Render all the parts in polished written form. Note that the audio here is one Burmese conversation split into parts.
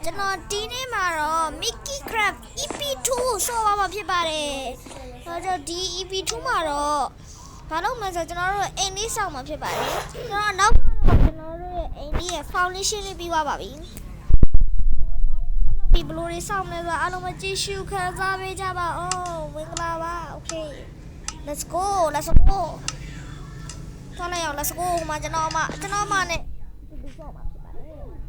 ကျွန်တော်ဒီနေ့မှာတော့ Mickey Crab EP2 ဆော့ပါမှာဖြစ်ပါတယ်။ဆိုတော့ဒီ EP2 မှာတော့ဘာလို့မလဲဆိုတော့ကျွန်တော်တို့အိမ်လေးစောင့်မှာဖြစ်ပါတယ်။ကျွန်တော်နောက်ကတော့ကျွန်တော်တို့ရဲ့အိမ်လေးရဲ့ foundation လေးပြီးသွားပါပြီ။ဒီဘလိုလေးစောင့်လဲဆိုတော့အားလုံးပဲကြည့်ရှုခံစားပေးကြပါဦး။ဝင်ကလာပါ Okay let's go သွားလိုက်အောင် let's go မှာကျွန်တော်မှနဲ့ဒီဆော့မှာဖြစ်ပါတယ်။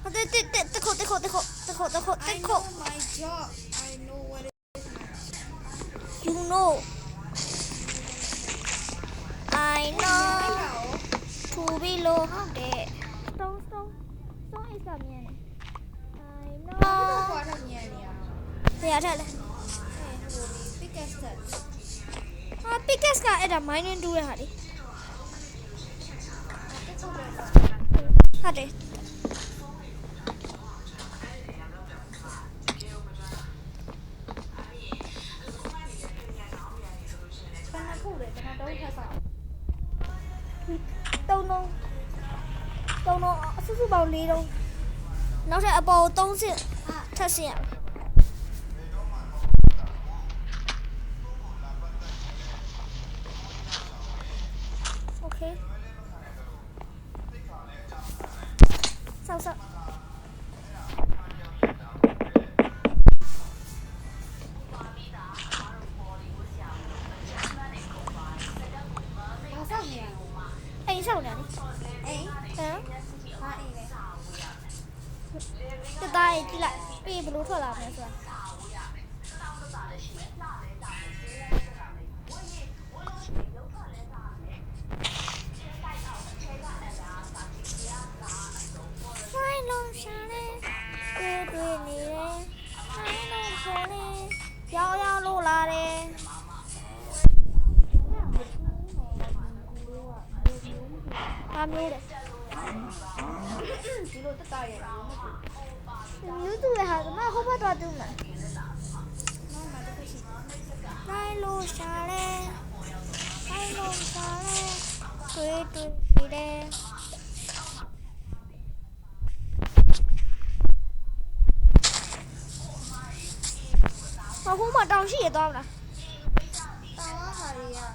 တက် Oh my god, I know what it is. You know I know to be low ဟုတ်တယ် Stone is a man I know ဘာထက်ညံ့နေရ တရားထက်လဲ biggest touch ဟာ Pickaxe ကအဲ့ဒါ mining တူးရဟာလေဟုတ်တယ်တုံးအစုစုပေါင်း၄တုံးနောက်ထပ်အပေါ်3ဆင့်ထပ်ဆင့်ရမယ်โอเคဆောက်အိမ်ဆောက်နေတယ်အိမ်ဟမ်ဘာအိမ်လဲတသားကြည့်လိုက်ပြီးဘလို့ထွက်လာမလဲဆိုတာဖိုင်လုံးရှာနေတွေ့နေတယ်ဖိုင်လုံးရှာနေရောက်လို့လာတယ်အမျိုးတယ်ဒီလိုတက်တာရအောင်မျိုးတူရဟာကမဟုတ်ပါတော့တူမှာနိုင်လို့ရှာလဲတွေ့တယ်အခုမှတောင်ရှိရသွားမလားတောင်ဟာရီယာ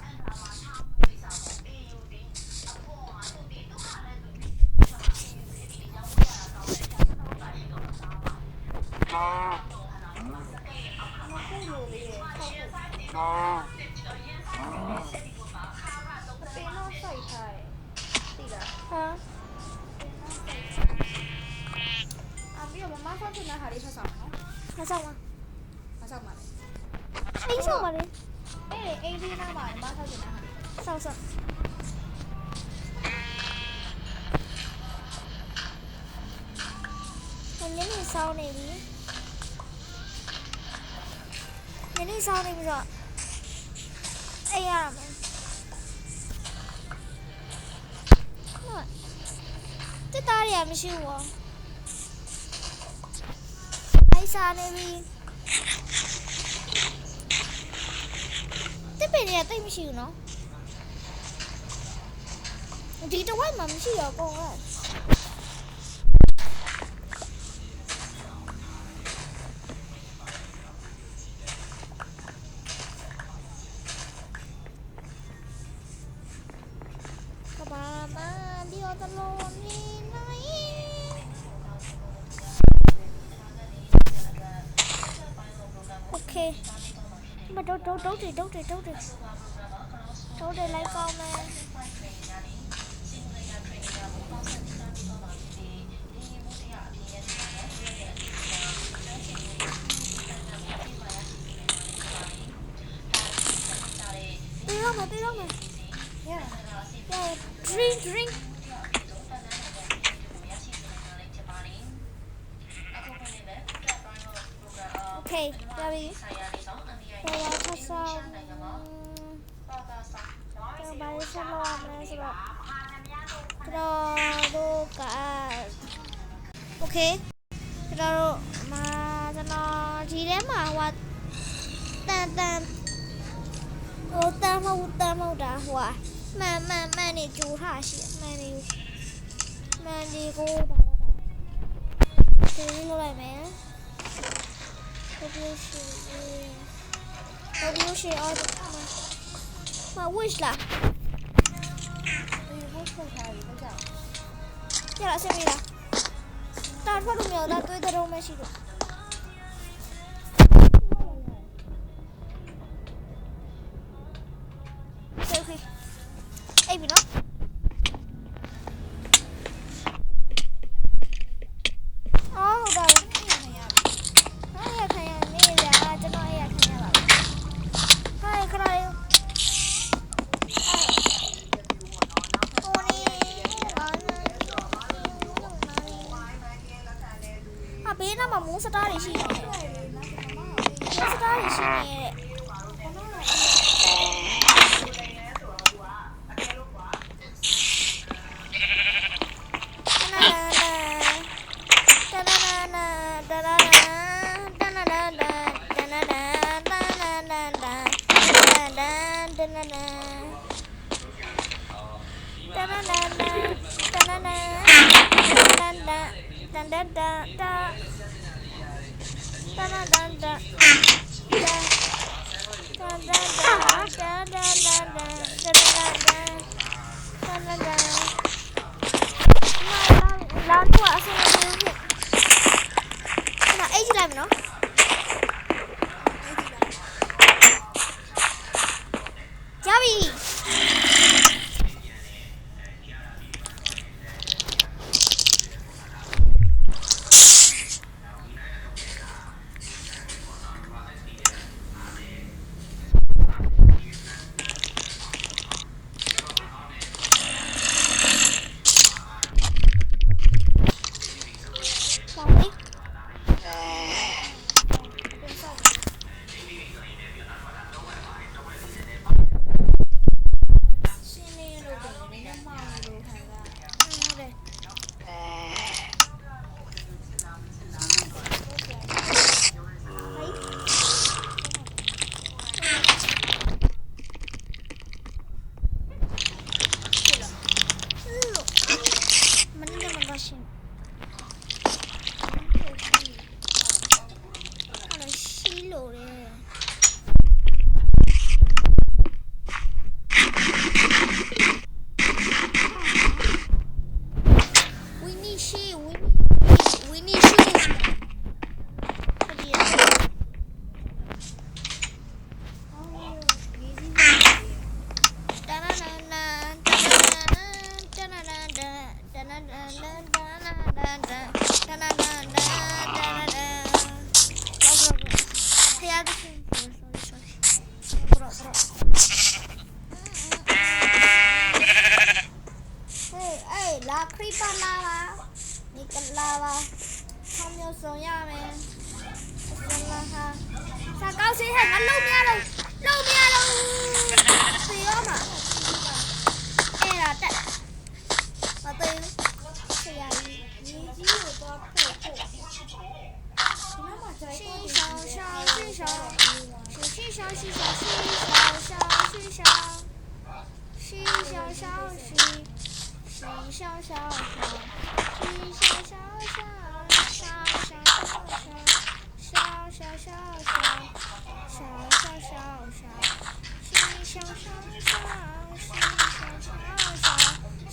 မဆောက်ပါအိမ်ဆောက်ပါလေအိမ်ဒီနားမှာမဆောက်ချင်တာဟာဆောက်နည်းနည်းဆောင်းနေပြီဆိုတော့အေးရမယ်တက်တာရမရှိဘူးအိုက်စားနေပြီတက်ပင်ရတိတ်မရှိဘူးနော်ဒီတော့ဝိုင်းမှာမရှိတော့ကောကမတော့တွေလိုက်ကောင်းမယ်ပေးတော့မယ် yeah drink okay ရပြီတော့ဆက်ဆောင်ဘာလို့ဆက်လို့မလဲဆိုတော့က okay ကျွန်တော်ဒီထဲမှာဟိုတန်မဟုတ်တာဟိုမှန်နေကြိုးထားရှိမှန်နေကိုဒါဒီလို လိုက်မယ်Revolution or my wish လား ဒီဘုတ်ထုတ်ထားပြီကြောက် ရလားဆက်ပြီလားတာထွက်လို့မရတော့တွေးတော့မရှိလို့โอเคအေးပြီနော်အော်ဟုတ်ပါလား နေရ ဟာရခိုင်ရနေရကျွန်တော်ရခိုင်ရပါဘူးဟာရခရိုင်ဘေးနားမှာမိုးစတားတွေရှိနေတယ်မိုးစတားတွေရှိနေတဲ့လာတော့အဆင်ပြေဖြစ်အဲ့အဲ့ကြည့်လိုက်မယ်နော်ကြပြီလာခရီးပါလာပါဒီကလာပါဆောင်းမျိုးစုံရမယ်ဆလာဟာစာကောက်စီဟဲ့ငါလုံးမရတော့စီရောမှာအဲ့ဒါတက်မသိဘူးဆရာကြီး ညီကြီးကိုတော့ဖို့ဒီမှာမှာကြိုက် ရှ တော့ င်း ဒီ ရှောင်းရှောင်းရှင်းရှောင်းရှင်းရှောင်းရှင်းရှောင်းရှင်းရှောင်းရှင်းရှောင်းရှင်းရှောင်းရှင်းရှောင်းရှင်း小小小，小小小小，小小小小，小小小小，小小小小，小小小小，小小小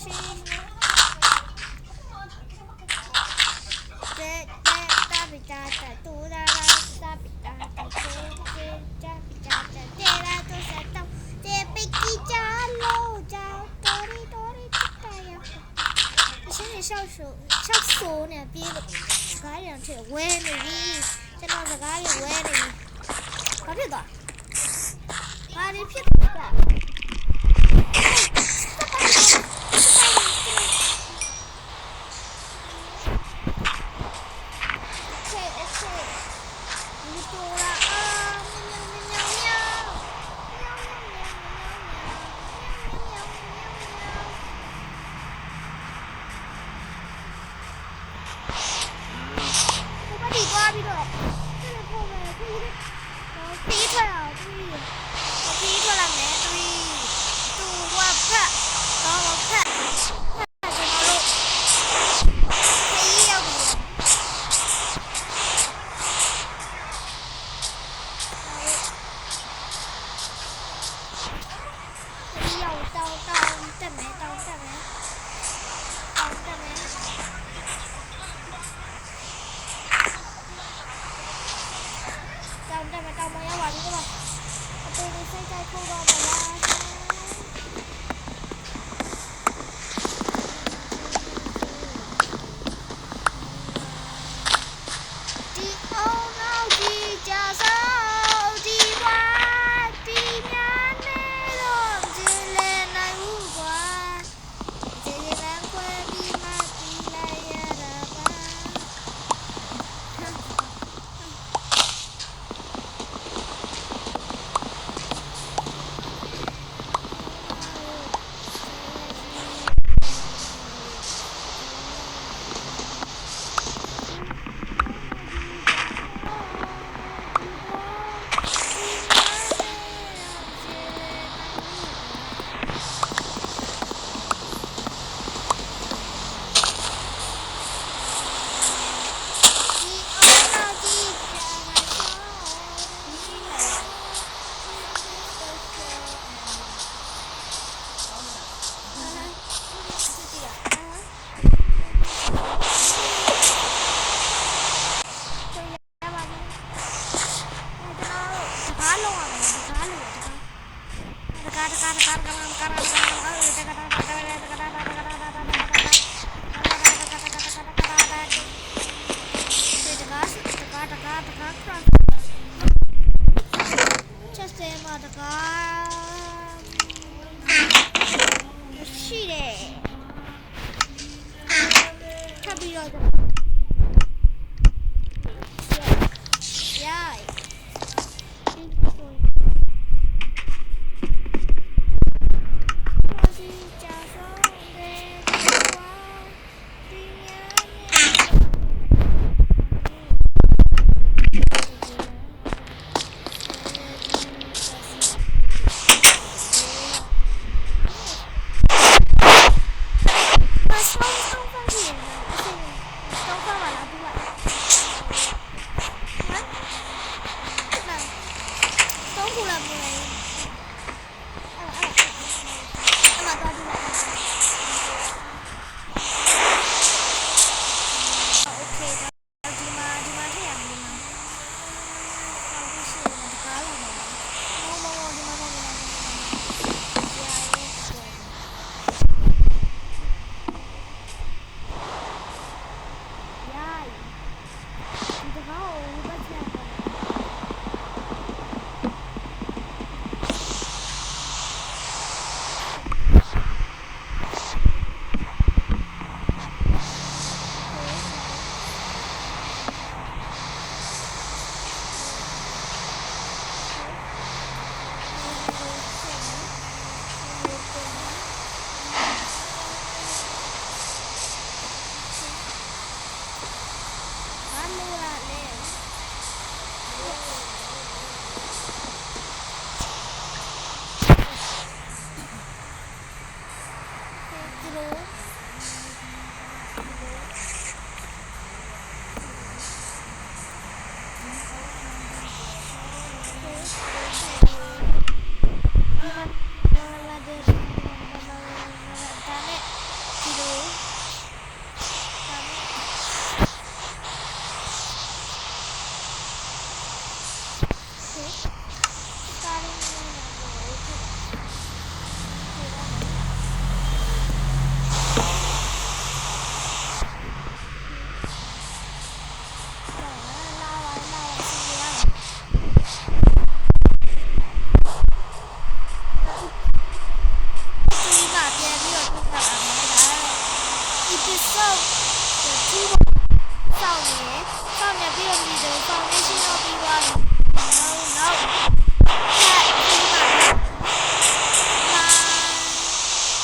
小，这哒比哒哒嘟哒啦，哒比哒哒嘟这哒比哒哒这啦都是到这比起家路家多哩多哩。现在小手呢，别个自家人去玩的哩，在那自家人玩的哩，搞这个，把你骗的个。OK，你走了啊，喵喵喵。တကား craft ချက်စဲမှာတကားရှိတယ်ထပ်ပြီးတော့